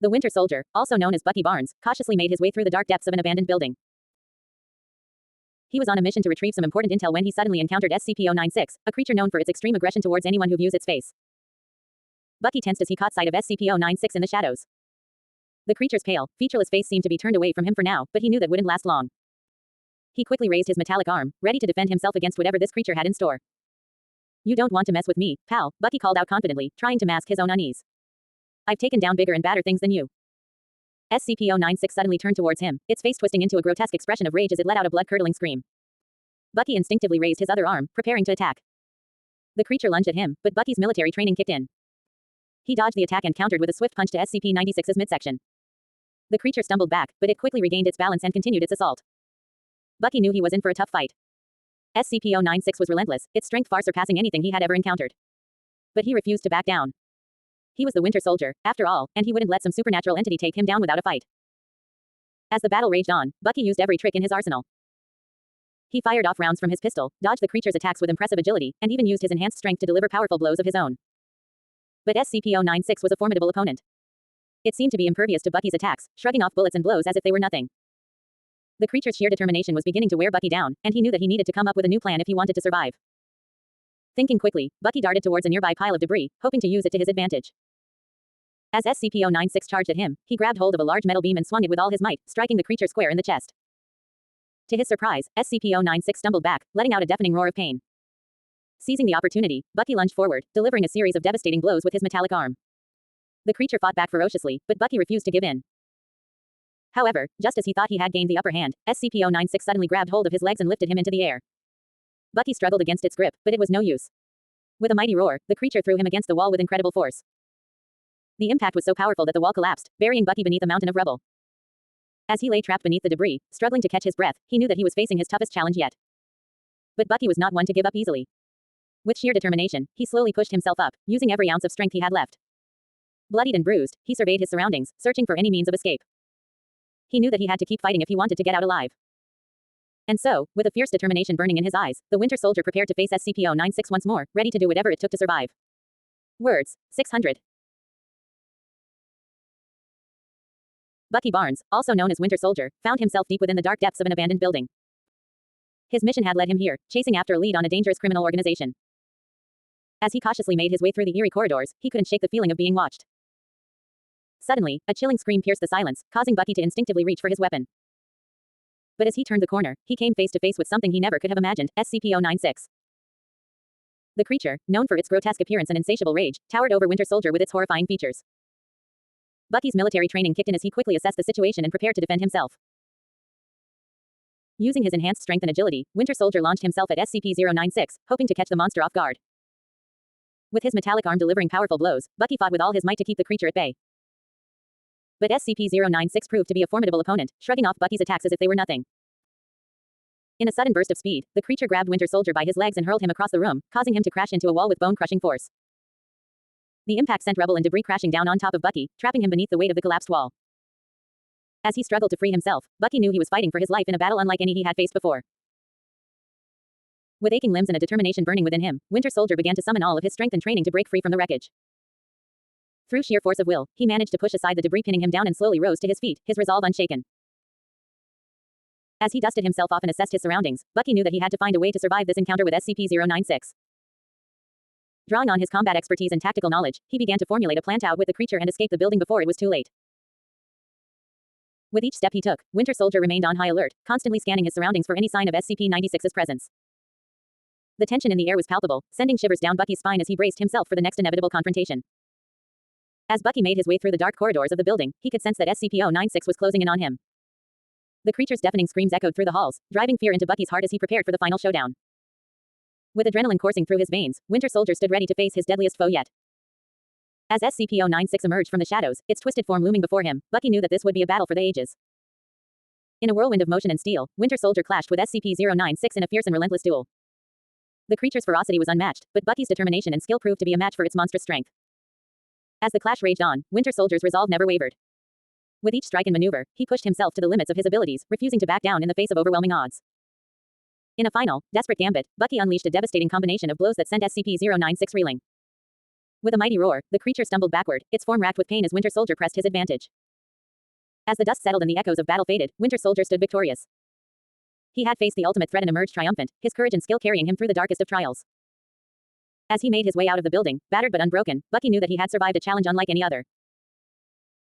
The Winter Soldier, also known as Bucky Barnes, cautiously made his way through the dark depths of an abandoned building. He was on a mission to retrieve some important intel when he suddenly encountered SCP-096, a creature known for its extreme aggression towards anyone who views its face. Bucky tensed as he caught sight of SCP-096 in the shadows. The creature's pale, featureless face seemed to be turned away from him for now, but he knew that wouldn't last long. He quickly raised his metallic arm, ready to defend himself against whatever this creature had in store. "You don't want to mess with me, pal," Bucky called out confidently, trying to mask his own unease. "I've taken down bigger and badder things than you." SCP-096 suddenly turned towards him, its face twisting into a grotesque expression of rage as it let out a blood-curdling scream. Bucky instinctively raised his other arm, preparing to attack. The creature lunged at him, but Bucky's military training kicked in. He dodged the attack and countered with a swift punch to SCP-96's midsection. The creature stumbled back, but it quickly regained its balance and continued its assault. Bucky knew he was in for a tough fight. SCP-096 was relentless, its strength far surpassing anything he had ever encountered. But he refused to back down. He was the Winter Soldier, after all, and he wouldn't let some supernatural entity take him down without a fight. As the battle raged on, Bucky used every trick in his arsenal. He fired off rounds from his pistol, dodged the creature's attacks with impressive agility, and even used his enhanced strength to deliver powerful blows of his own. But SCP-096 was a formidable opponent. It seemed to be impervious to Bucky's attacks, shrugging off bullets and blows as if they were nothing. The creature's sheer determination was beginning to wear Bucky down, and he knew that he needed to come up with a new plan if he wanted to survive. Thinking quickly, Bucky darted towards a nearby pile of debris, hoping to use it to his advantage. As SCP-096 charged at him, he grabbed hold of a large metal beam and swung it with all his might, striking the creature square in the chest. To his surprise, SCP-096 stumbled back, letting out a deafening roar of pain. Seizing the opportunity, Bucky lunged forward, delivering a series of devastating blows with his metallic arm. The creature fought back ferociously, but Bucky refused to give in. However, just as he thought he had gained the upper hand, SCP-096 suddenly grabbed hold of his legs and lifted him into the air. Bucky struggled against its grip, but it was no use. With a mighty roar, the creature threw him against the wall with incredible force. The impact was so powerful that the wall collapsed, burying Bucky beneath a mountain of rubble. As he lay trapped beneath the debris, struggling to catch his breath, he knew that he was facing his toughest challenge yet. But Bucky was not one to give up easily. With sheer determination, he slowly pushed himself up, using every ounce of strength he had left. Bloodied and bruised, he surveyed his surroundings, searching for any means of escape. He knew that he had to keep fighting if he wanted to get out alive. And so, with a fierce determination burning in his eyes, the Winter Soldier prepared to face SCP-096 once more, ready to do whatever it took to survive. Words, 600. Bucky Barnes, also known as Winter Soldier, found himself deep within the dark depths of an abandoned building. His mission had led him here, chasing after a lead on a dangerous criminal organization. As he cautiously made his way through the eerie corridors, he couldn't shake the feeling of being watched. Suddenly, a chilling scream pierced the silence, causing Bucky to instinctively reach for his weapon. But as he turned the corner, he came face to face with something he never could have imagined, SCP-096. The creature, known for its grotesque appearance and insatiable rage, towered over Winter Soldier with its horrifying features. Bucky's military training kicked in as he quickly assessed the situation and prepared to defend himself. Using his enhanced strength and agility, Winter Soldier launched himself at SCP-096, hoping to catch the monster off guard. With his metallic arm delivering powerful blows, Bucky fought with all his might to keep the creature at bay. But SCP-096 proved to be a formidable opponent, shrugging off Bucky's attacks as if they were nothing. In a sudden burst of speed, the creature grabbed Winter Soldier by his legs and hurled him across the room, causing him to crash into a wall with bone-crushing force. The impact sent rubble and debris crashing down on top of Bucky, trapping him beneath the weight of the collapsed wall. As he struggled to free himself, Bucky knew he was fighting for his life in a battle unlike any he had faced before. With aching limbs and a determination burning within him, Winter Soldier began to summon all of his strength and training to break free from the wreckage. Through sheer force of will, he managed to push aside the debris pinning him down and slowly rose to his feet, his resolve unshaken. As he dusted himself off and assessed his surroundings, Bucky knew that he had to find a way to survive this encounter with SCP-096. Drawing on his combat expertise and tactical knowledge, he began to formulate a plan to outwit the creature and escape the building before it was too late. With each step he took, Winter Soldier remained on high alert, constantly scanning his surroundings for any sign of SCP-96's presence. The tension in the air was palpable, sending shivers down Bucky's spine as he braced himself for the next inevitable confrontation. As Bucky made his way through the dark corridors of the building, he could sense that SCP-096 was closing in on him. The creature's deafening screams echoed through the halls, driving fear into Bucky's heart as he prepared for the final showdown. With adrenaline coursing through his veins, Winter Soldier stood ready to face his deadliest foe yet. As SCP-096 emerged from the shadows, its twisted form looming before him, Bucky knew that this would be a battle for the ages. In a whirlwind of motion and steel, Winter Soldier clashed with SCP-096 in a fierce and relentless duel. The creature's ferocity was unmatched, but Bucky's determination and skill proved to be a match for its monstrous strength. As the clash raged on, Winter Soldier's resolve never wavered. With each strike and maneuver, he pushed himself to the limits of his abilities, refusing to back down in the face of overwhelming odds. In a final, desperate gambit, Bucky unleashed a devastating combination of blows that sent SCP-096 reeling. With a mighty roar, the creature stumbled backward, its form racked with pain as Winter Soldier pressed his advantage. As the dust settled and the echoes of battle faded, Winter Soldier stood victorious. He had faced the ultimate threat and emerged triumphant, his courage and skill carrying him through the darkest of trials. As he made his way out of the building, battered but unbroken, Bucky knew that he had survived a challenge unlike any other.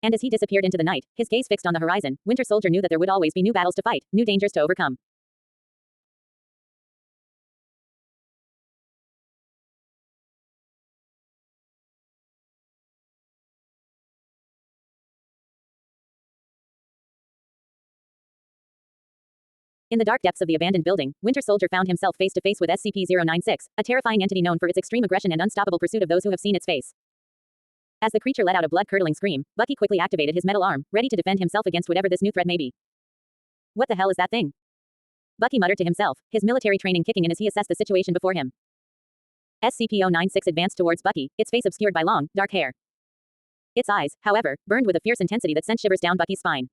And as he disappeared into the night, his gaze fixed on the horizon, Winter Soldier knew that there would always be new battles to fight, new dangers to overcome. In the dark depths of the abandoned building, Winter Soldier found himself face to face with SCP-096, a terrifying entity known for its extreme aggression and unstoppable pursuit of those who have seen its face. As the creature let out a blood-curdling scream, Bucky quickly activated his metal arm, ready to defend himself against whatever this new threat may be. What the hell is that thing? Bucky muttered to himself, his military training kicking in as he assessed the situation before him. SCP-096 advanced towards Bucky, its face obscured by long, dark hair. Its eyes, however, burned with a fierce intensity that sent shivers down Bucky's spine.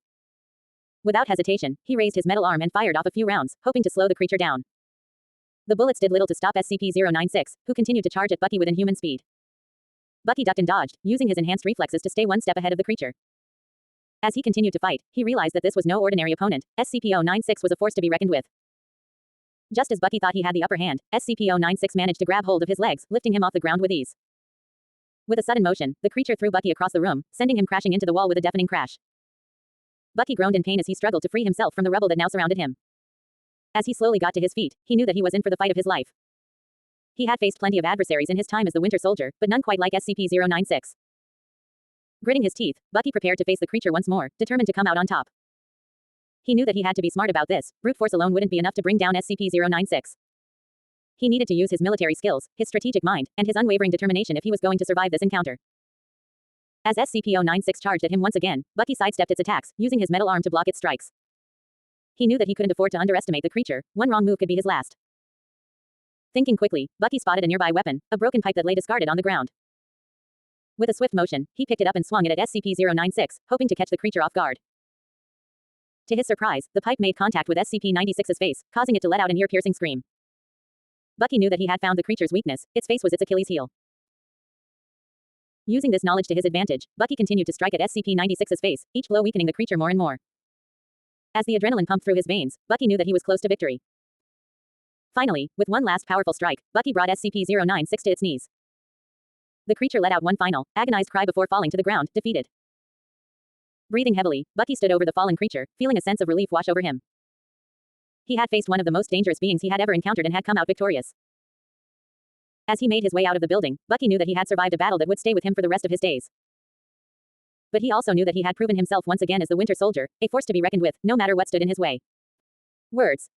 Without hesitation, he raised his metal arm and fired off a few rounds, hoping to slow the creature down. The bullets did little to stop SCP-096, who continued to charge at Bucky with inhuman speed. Bucky ducked and dodged, using his enhanced reflexes to stay one step ahead of the creature. As he continued to fight, he realized that this was no ordinary opponent. SCP-096 was a force to be reckoned with. Just as Bucky thought he had the upper hand, SCP-096 managed to grab hold of his legs, lifting him off the ground with ease. With a sudden motion, the creature threw Bucky across the room, sending him crashing into the wall with a deafening crash. Bucky groaned in pain as he struggled to free himself from the rubble that now surrounded him. As he slowly got to his feet, he knew that he was in for the fight of his life. He had faced plenty of adversaries in his time as the Winter Soldier, but none quite like SCP-096. Gritting his teeth, Bucky prepared to face the creature once more, determined to come out on top. He knew that he had to be smart about this. Brute force alone wouldn't be enough to bring down SCP-096. He needed to use his military skills, his strategic mind, and his unwavering determination if he was going to survive this encounter. As SCP-096 charged at him once again, Bucky sidestepped its attacks, using his metal arm to block its strikes. He knew that he couldn't afford to underestimate the creature. One wrong move could be his last. Thinking quickly, Bucky spotted a nearby weapon, a broken pipe that lay discarded on the ground. With a swift motion, he picked it up and swung it at SCP-096, hoping to catch the creature off guard. To his surprise, the pipe made contact with SCP-96's face, causing it to let out an ear-piercing scream. Bucky knew that he had found the creature's weakness. Its face was its Achilles heel. Using this knowledge to his advantage, Bucky continued to strike at SCP-96's face, each blow weakening the creature more and more. As the adrenaline pumped through his veins, Bucky knew that he was close to victory. Finally, with one last powerful strike, Bucky brought SCP-096 to its knees. The creature let out one final, agonized cry before falling to the ground, defeated. Breathing heavily, Bucky stood over the fallen creature, feeling a sense of relief wash over him. He had faced one of the most dangerous beings he had ever encountered and had come out victorious. As he made his way out of the building, Bucky knew that he had survived a battle that would stay with him for the rest of his days. But he also knew that he had proven himself once again as the Winter Soldier, a force to be reckoned with, no matter what stood in his way. Words.